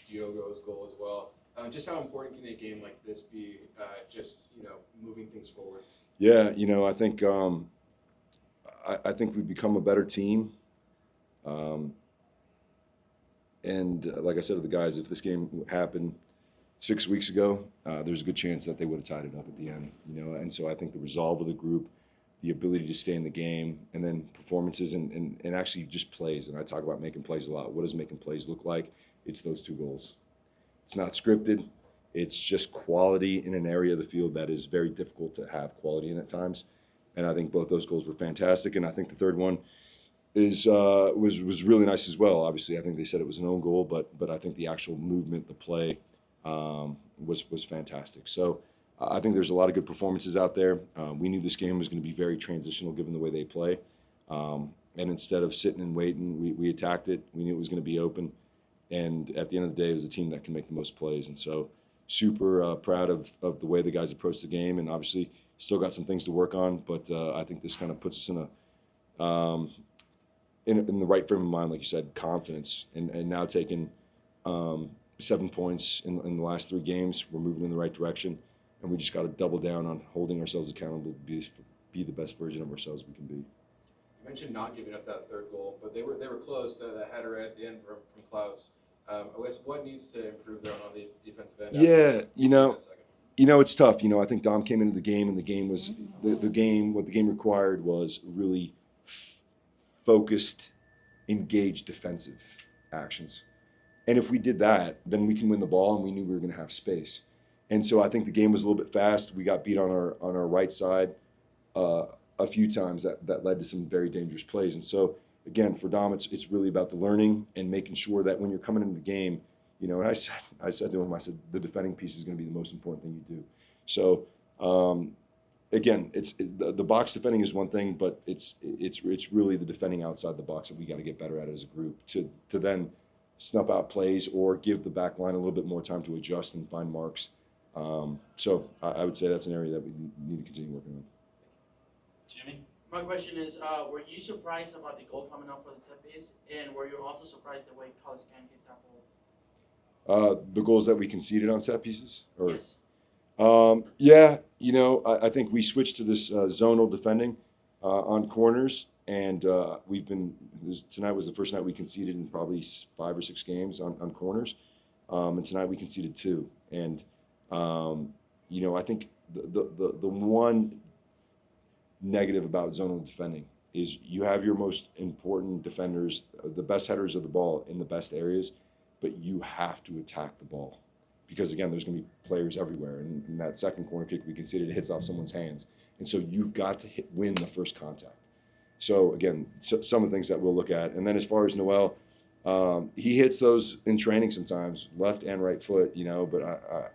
Diogo's goal as well. Just how important can a game like this be, just, moving things forward? Yeah, I think we've become a better team. Um, and like I said to the guys, if this game happened 6 weeks ago, there's a good chance that they would have tied it up at the end. And so I think the resolve of the group, the ability to stay in the game, and then performances and actually just plays. And I talk about making plays a lot. What does making plays look like? It's those two goals. It's not scripted. It's just quality in an area of the field that is very difficult to have quality in at times. And I think both those goals were fantastic. And I think the third one was really nice as well. Obviously, I think they said it was an own goal, but I think the actual movement, the play, was fantastic. So I think there's a lot of good performances out there. We knew this game was going to be very transitional given the way they play. And instead of sitting and waiting, we attacked it. We knew it was going to be open. And at the end of the day, it was a team that can make the most plays. And so super proud of the way the guys approached the game. And obviously still got some things to work on. But I think this kind of puts us in the right frame of mind, like you said, confidence. And now taking 7 points in the last 3 games, we're moving in the right direction. And we just got to double down on holding ourselves accountable to be the best version of ourselves we can be. You mentioned not giving up that third goal, but they were close to the header at the end from Klaus. What needs to improve there on the defensive end? Yeah, it's tough. I think Dom came into the game, and the game was the game. What the game required was really focused, engaged defensive actions. And if we did that, then we can win the ball, and we knew we were going to have space. And so I think the game was a little bit fast. We got beat on our right side a few times that led to some very dangerous plays. And so again, for Dom, it's really about the learning and making sure that when you're coming into the game, and I said to him, I said the defending piece is going to be the most important thing you do. So again, the box defending is one thing, but it's really the defending outside the box that we got to get better at as a group to then snuff out plays or give the back line a little bit more time to adjust and find marks. So I would say that's an area that we need to continue working on. Jimmy? My question is, were you surprised about the goal coming up for the set piece? And were you also surprised the way Carlos can hit that goal? The goals that we conceded on set pieces? Yes. Yeah, I think we switched to this zonal defending on corners, and tonight was the first night we conceded in probably 5 or 6 games on corners, and tonight we conceded 2. And I think the one negative about zonal defending is you have your most important defenders, the best headers of the ball in the best areas, but you have to attack the ball because, again, there's going to be players everywhere. And in that second corner kick we conceded, it hits off someone's hands. And so you've got to win the first contact. So, again, some of the things that we'll look at. And then as far as Noel, he hits those in training sometimes, left and right foot, but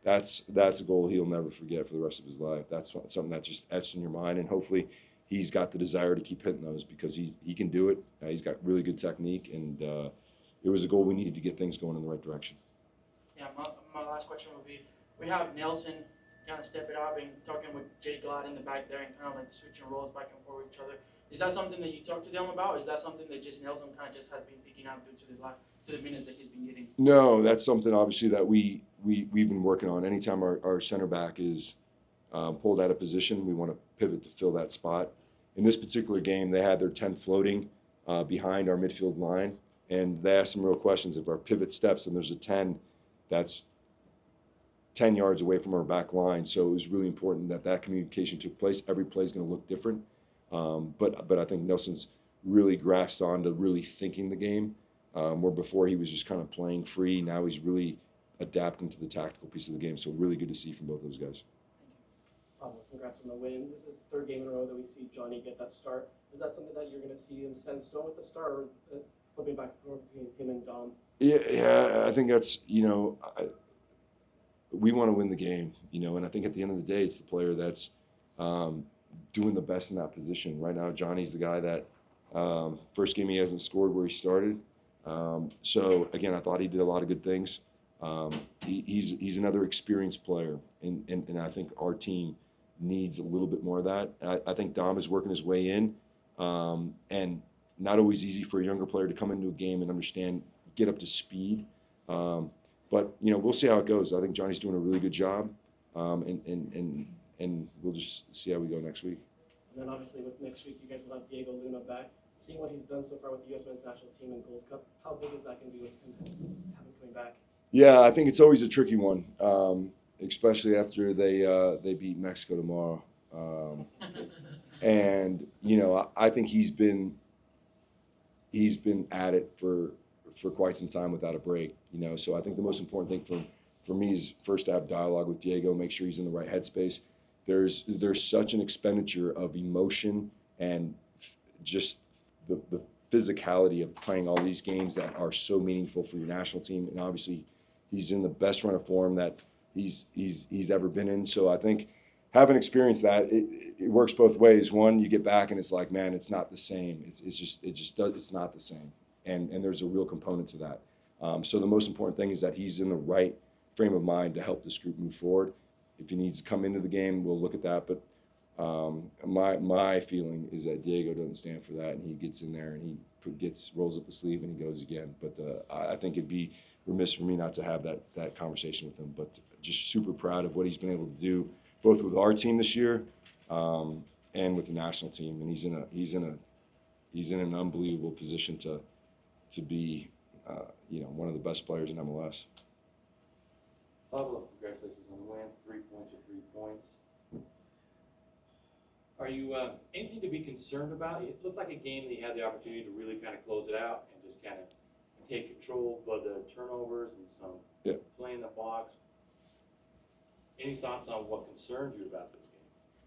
that's a goal he'll never forget for the rest of his life. That's something that just etched in your mind, and hopefully he's got the desire to keep hitting those because he can do it. He's got really good technique, and it was a goal we needed to get things going in the right direction. Yeah, my last question would be, we have Nelson kind of step it up and talking with Jay Glad in the back there and kind of like switching roles back and forth with each other. Is that something that you talk to them about? Is that something that just Nelson kind of just has been picking up due to the minutes that he's been getting? No, that's something obviously that we've been working on. Anytime our center back is pulled out of position, we want to pivot to fill that spot. In this particular game, they had their 10 floating behind our midfield line, and they asked some real questions. If our pivot steps and there's a 10 that's 10 yards away from our back line, so it was really important that communication took place. Every play is going to look different, but I think Nelson's really grasped on to really thinking the game. Where before he was just kind of playing free, now he's really adapting to the tactical piece of the game. So really good to see from both those guys. Pablo, congrats on the win. This is the 3rd game in a row that we see Johnny get that start. Is that something that you're going to see him set in stone with the start, or flipping back and forth between him and Dom? Yeah, I think that's, we want to win the game, and I think at the end of the day, it's the player that's doing the best in that position. Right now, Johnny's the guy that first game he hasn't scored where he started. So again, I thought he did a lot of good things. He's another experienced player, and I think our team needs a little bit more of that. I think Dom is working his way in, and not always easy for a younger player to come into a game and get up to speed. But we'll see how it goes. I think Johnny's doing a really good job, and we'll just see how we go next week. And then obviously with next week, you guys will have Diego Luna back. Seeing what he's done so far with the U.S. men's national team and Gold Cup, how big is that going to be with him having coming back? Yeah, I think it's always a tricky one, especially after they beat Mexico tomorrow. And I think he's been at it for quite some time without a break. So I think the most important thing for me is first to have dialogue with Diego, make sure he's in the right headspace. There's such an expenditure of emotion and just the physicality of playing all these games that are so meaningful for your national team, and obviously he's in the best run of form that he's ever been in. So I think having experienced that, it works both ways. One, you get back and it's like, man, it's not the same. It's not the same, and there's a real component to that. So the most important thing is that he's in the right frame of mind to help this group move forward. If he needs to come into the game, we'll look at that. But my feeling is that Diego doesn't stand for that, and he gets in there and he rolls up the sleeve and he goes again. But I think it'd be remiss for me not to have that conversation with him. But just super proud of what he's been able to do, both with our team this year and with the national team. And he's in an unbelievable position to be one of the best players in MLS. Pablo, congratulations on the win. 3 points or 3 points. Are you anything to be concerned about? It looked like a game that you had the opportunity to really kind of close it out and just kind of take control of the turnovers and some play in the box. Any thoughts on what concerns you about this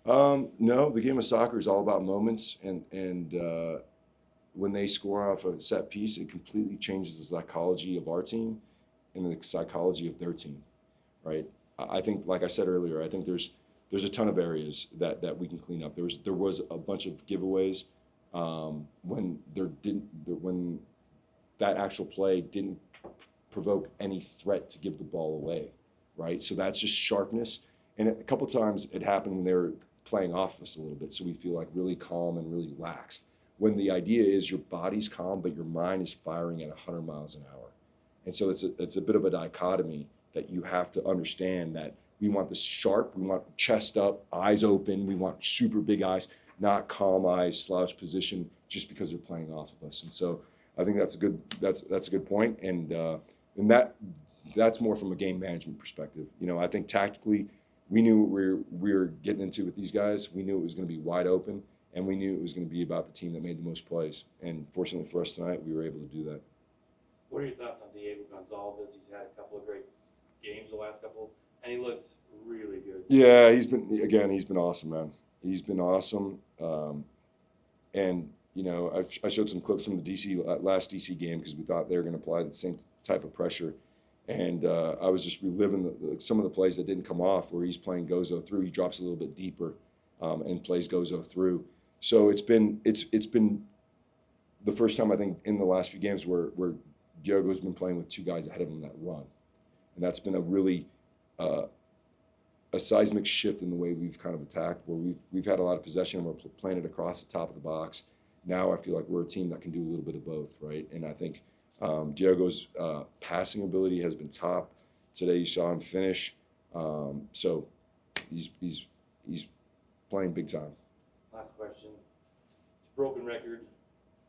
game? No, the game of soccer is all about moments, and when they score off a set piece, it completely changes the psychology of our team and the psychology of their team, right? I think, like I said earlier, I think there's a ton of areas that we can clean up. There was a bunch of giveaways when that actual play didn't provoke any threat to give the ball away, right? So that's just sharpness. And a couple times it happened when they were playing off us a little bit, so we feel like really calm and really laxed. When the idea is your body's calm, but your mind is firing at 100 miles an hour. And so it's a bit of a dichotomy that you have to understand, that we want this sharp, we want chest up, eyes open, we want super big eyes, not calm eyes, slouch position, just because they're playing off of us. And so I think that's a good point, and that's more from a game management perspective. I think tactically, we knew what we were getting into with these guys. We knew it was going to be wide open, and we knew it was going to be about the team that made the most plays. And fortunately for us tonight, we were able to do that. What are your thoughts on Diego Gonzalez? He's had a couple of great games the last couple, and he looked really good. Yeah, he's been awesome, man. He's been awesome. And I showed some clips from the last DC game because we thought they were going to apply the same type of pressure. And I was just reliving some of the plays that didn't come off, where he's playing Gozo through. He drops a little bit deeper and plays Gozo through. So it's been the first time, I think, in the last few games where Diego's been playing with two guys ahead of him that run. And that's been a really a seismic shift in the way we've kind of attacked, where we've had a lot of possession and we're playing it across the top of the box. Now I feel like we're a team that can do a little bit of both, right? And I think Diego's passing ability has been top. Today you saw him finish. So he's playing big time. Last question. It's a broken record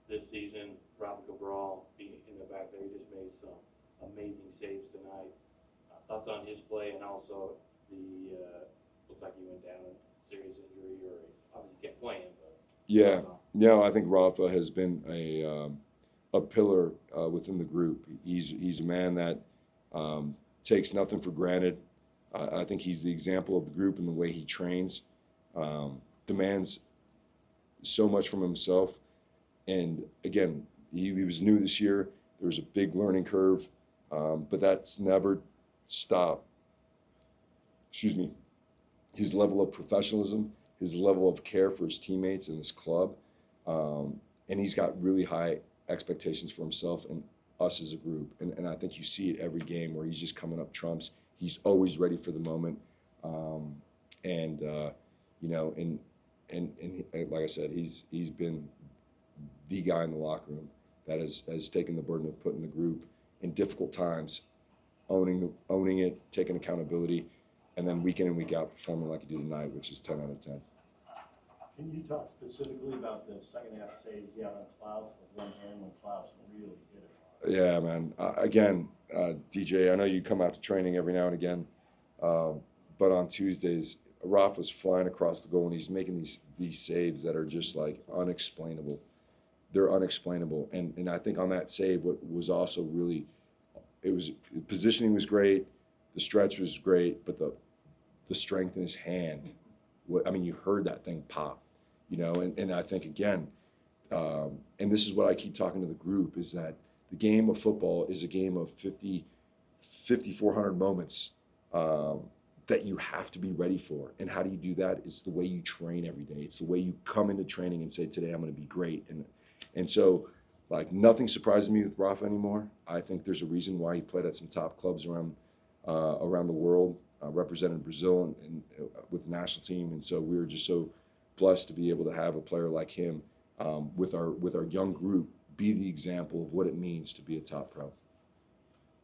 this season. Rafa Cabral being in the back there, he just made some amazing saves tonight. Thoughts on his play, and also the looks like he went down with serious injury, or obviously kept playing. But yeah, no, I think Rafa has been a pillar within the group. He's a man that takes nothing for granted. I think he's the example of the group in the way he trains, demands so much from himself. And again, he was new this year. There was a big learning curve, but that's never stopped. His level of professionalism, his level of care for his teammates and his club, and he's got really high expectations for himself and us as a group. And I think you see it every game where he's just coming up trumps. He's always ready for the moment, and like I said, he's been the guy in the locker room that has taken the burden of putting the group in difficult times owning it, taking accountability, and then week in and week out performing like he did tonight, which is 10 out of 10. Can you talk specifically about the second half save he had on Klaus with one hand when Klaus really hit it? Yeah, man. Again, DJ, I know you come out to training every now and again, but on Tuesdays, Rafa's flying across the goal and he's making these saves that are just like unexplainable. They're unexplainable, and I think on that save, what was also really, positioning was great, the stretch was great, but the strength in his hand, I mean, you heard that thing pop, you know, and I think again, and this is what I keep talking to the group, is that the game of football is a game of 5,400 moments that you have to be ready for. And how do you do that? It's the way you train every day. It's the way you come into training and say, today I'm going to be great. And so, like, nothing surprises me with Rafa anymore. I think there's a reason why he played at some top clubs around the world, represented Brazil and with the national team. And so we were just so blessed to be able to have a player like him with our young group be the example of what it means to be a top pro.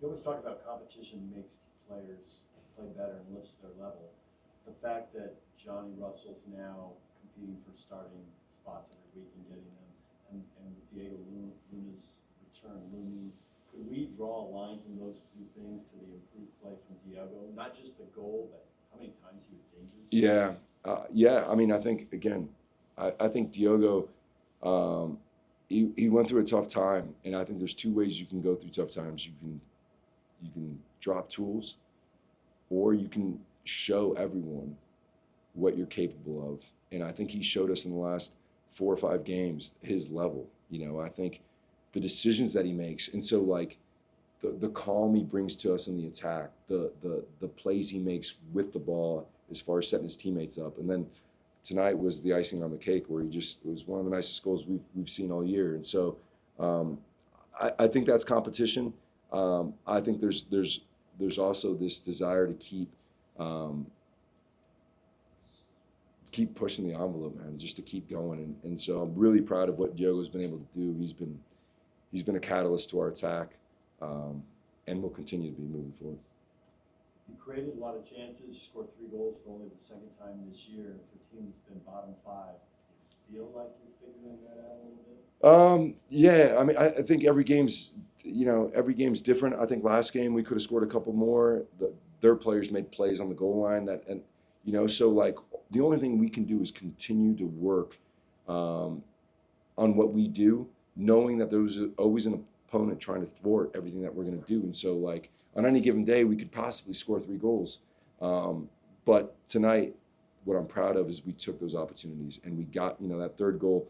You always talk about competition makes players play better and lifts their level. The fact that Johnny Russell's now competing for starting spots every week and getting them, and Diego Luna's return looming, could we draw a line from those two things to the improved play from Diego? Not just the goal, but how many times he was dangerous? Yeah. I mean, I think, again, I think Diogo, he went through a tough time, and I think there's two ways you can go through tough times. You can drop tools, or you can show everyone what you're capable of. And I think he showed us in the last 4 or 5 games his level. You know, I think the decisions that he makes, and so like the calm he brings to us in the attack, the plays he makes with the ball as far as setting his teammates up, and then tonight was the icing on the cake, where it was one of the nicest goals we've seen all year. And so I think that's competition. I think there's also this desire to keep pushing the envelope, man, just to keep going. And so I'm really proud of what Diogo's been able to do. He's been a catalyst to our attack, and will continue to be moving forward. You created a lot of chances. You scored 3 goals for only the second time this year. For a team that's been bottom 5, do you feel like you're figuring that out a little bit? Yeah, I mean, I think every game's different. I think last game we could have scored a couple more. Their players made plays on the goal line so like the only thing we can do is continue to work on what we do, knowing that there's always an opponent trying to thwart everything that we're going to do. And so, like, on any given day, we could possibly score 3 goals. But tonight, what I'm proud of is we took those opportunities, and we got, that third goal.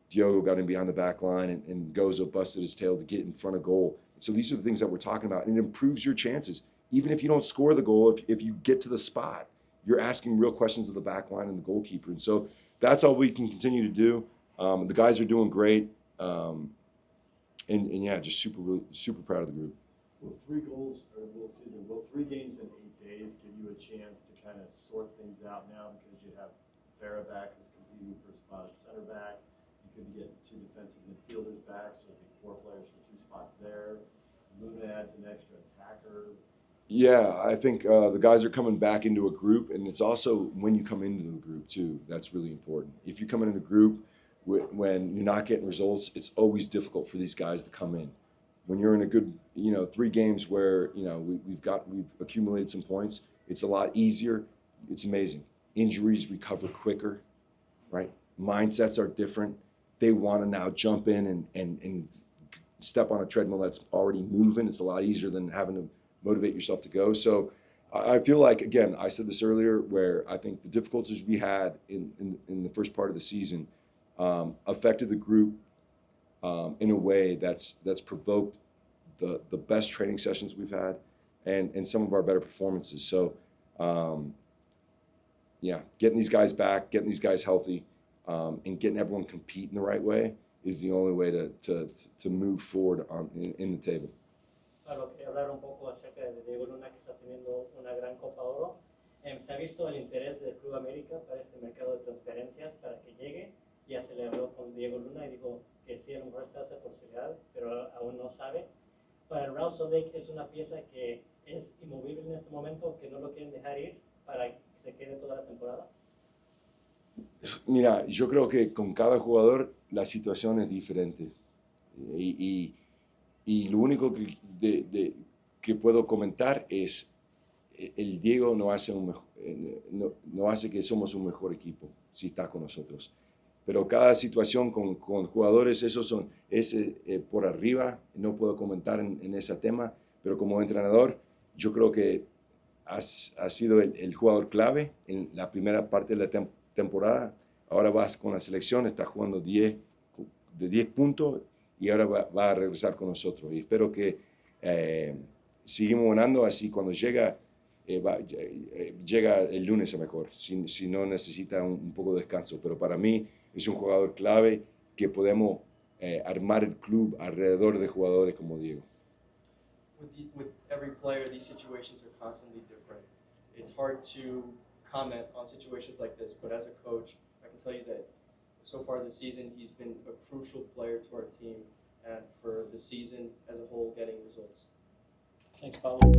Diogo got in behind the back line, and Gozo busted his tail to get in front of goal. So these are the things that we're talking about, and it improves your chances. Even if you don't score the goal, if you get to the spot, you're asking real questions of the back line and the goalkeeper. And so that's all we can continue to do. The guys are doing great. And yeah, just super proud of the group. Will 3 games in 8 days give you a chance to kind of sort things out now, because you have Farah back who's competing for a spot at center back? You could get 2 defensive midfielders back, so it'd be 4 players for 2 spots there. Luna adds an extra attacker. Yeah, I think the guys are coming back into a group, and it's also when you come into the group too, that's really important. If you come in a group when you're not getting results, it's always difficult for these guys to come in. When you're in a good, 3 games where, we've accumulated some points, it's a lot easier. It's amazing. Injuries recover quicker, right? Mindsets are different. They want to now jump in and step on a treadmill that's already moving. It's a lot easier than having to motivate yourself to go. So I feel like, again, I said this earlier, where I think the difficulties we had in the first part of the season affected the group in a way that's provoked the best training sessions we've had and some of our better performances. So yeah, getting these guys back, getting these guys healthy, and getting everyone compete in the right way is the only way to move forward in the table. Pablo, quería hablar un poco acerca de Diego Luna, que está teniendo una gran Copa Oro. Se ha visto el interés del Club América para este mercado de transferencias, para que llegue. Ya se le habló con Diego Luna y dijo que sí, a lo mejor está esa posibilidad, pero aún no sabe. Para el Rausodek es una pieza que es inmovible en este momento, que no lo quieren dejar ir para que se quede toda la temporada. Mira, yo creo que con cada jugador la situación es diferente. Y lo único que puedo comentar es el Diego no hace, no hace que somos un mejor equipo si está con nosotros. Pero cada situación con jugadores, es por arriba, no puedo comentar en ese tema, pero como entrenador, yo creo que has sido el jugador clave en la primera parte de la temporada. Ahora vas con la selección, estás jugando de 10 puntos y ahora va a regresar con nosotros. Y espero que seguimos ganando, así cuando llega el lunes a mejor, si no necesita un poco de descanso. Pero para mí es un jugador clave que podemos armar el club alrededor de jugadores como Diego. With every player, these situations are constantly different. It's hard to comment on situations like this, but as a coach, I can tell you that so far this season, he's been a crucial player to our team and for the season as a whole getting results. Thanks, Pablo.